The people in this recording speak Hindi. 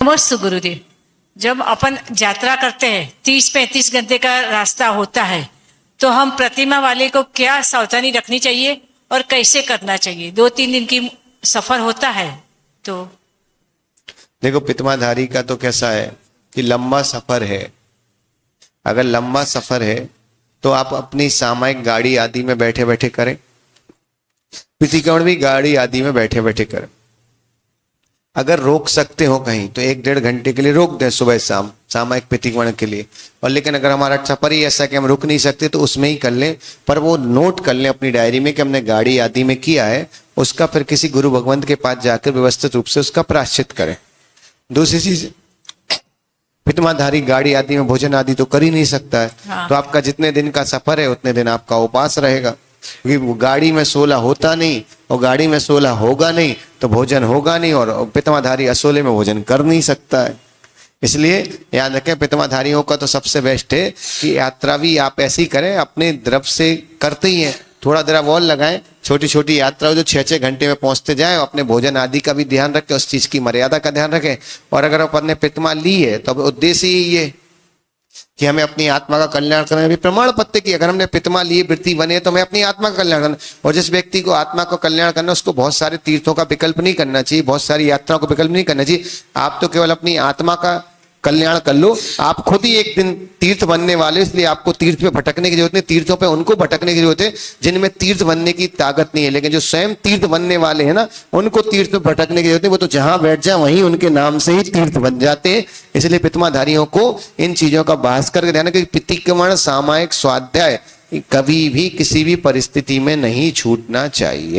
नमस्ते गुरुदेव। जब अपन यात्रा करते हैं 30-35 घंटे का रास्ता होता है तो हम प्रतिमा वाले को क्या सावधानी रखनी चाहिए और कैसे करना चाहिए? 2-3 दिन की सफर होता है तो देखो, प्रतिमाधारी का तो कैसा है कि लंबा सफर है। अगर लंबा सफर है तो आप अपनी सामायिक गाड़ी आदि में बैठे बैठे करें, प्रतिक्रमण भी गाड़ी आदि में बैठे बैठे करें। अगर रोक सकते हो कहीं तो 1-1.5 घंटे के लिए रोक दें सुबह शाम सामायिक प्रतिक्रमण के लिए। और लेकिन अगर हमारा सफर ही ऐसा कि हम रुक नहीं सकते तो उसमें ही कर लें, पर वो नोट कर लें अपनी डायरी में कि हमने गाड़ी आदि में किया है, उसका फिर किसी गुरु भगवंत के पास जाकर व्यवस्थित रूप से उसका प्रायश्चित करें। दूसरी चीज, प्रतिमाधारी गाड़ी आदि में भोजन आदि तो कर ही नहीं सकता है। हाँ। तो आपका जितने दिन का सफर है उतने दिन आपका उपवास रहेगा, क्योंकि वो गाड़ी में 16 होता नहीं और गाड़ी में 16 होगा नहीं तो भोजन होगा नहीं, और प्रतिमाधारी असोले में भोजन कर नहीं सकता है। इसलिए याद रखें, प्रतिमाधारियों का तो सबसे बेस्ट है कि यात्रा भी आप ऐसी करें, अपने द्रव से करते ही हैं, थोड़ा द्रव और लगाएं। छोटी छोटी यात्रा जो 6-6 घंटे में पहुंचते जाएं, अपने भोजन आदि का भी ध्यान रखें, उस चीज की मर्यादा का ध्यान रखें। और अगर अपन ने प्रतिमा ली है तो अब उद्देश्य ही ये कि हमें अपनी आत्मा का कल्याण करना भी प्रमाण पत्र की। अगर हमने प्रतिमा लिए वृत्ति बने तो हमें अपनी आत्मा का कल्याण करना, और जिस व्यक्ति को आत्मा का कल्याण करना उसको बहुत सारे तीर्थों का विकल्प नहीं करना चाहिए, बहुत सारी यात्राओं का विकल्प नहीं करना चाहिए। आप तो केवल अपनी आत्मा का कल्याण कर लो। आप खुद ही एक दिन तीर्थ बनने वाले, इसलिए आपको तीर्थ पे भटकने की जरूरत नहीं, तीर्थों पे उनको भटकने की जरूरत है जिनमें तीर्थ बनने की ताकत नहीं है। लेकिन जो स्वयं तीर्थ बनने वाले हैं ना, उनको तीर्थ पे भटकने की जरूरत नहीं, वो तो जहां बैठ जाए वहीं उनके नाम से ही तीर्थ बन जाते हैं। इसलिए प्रतिमाधारियों को इन चीजों का बहस करके ध्यान रखें कि प्रतिक्रमण सामायिक स्वाध्याय कभी भी किसी भी परिस्थिति में नहीं छूटना चाहिए।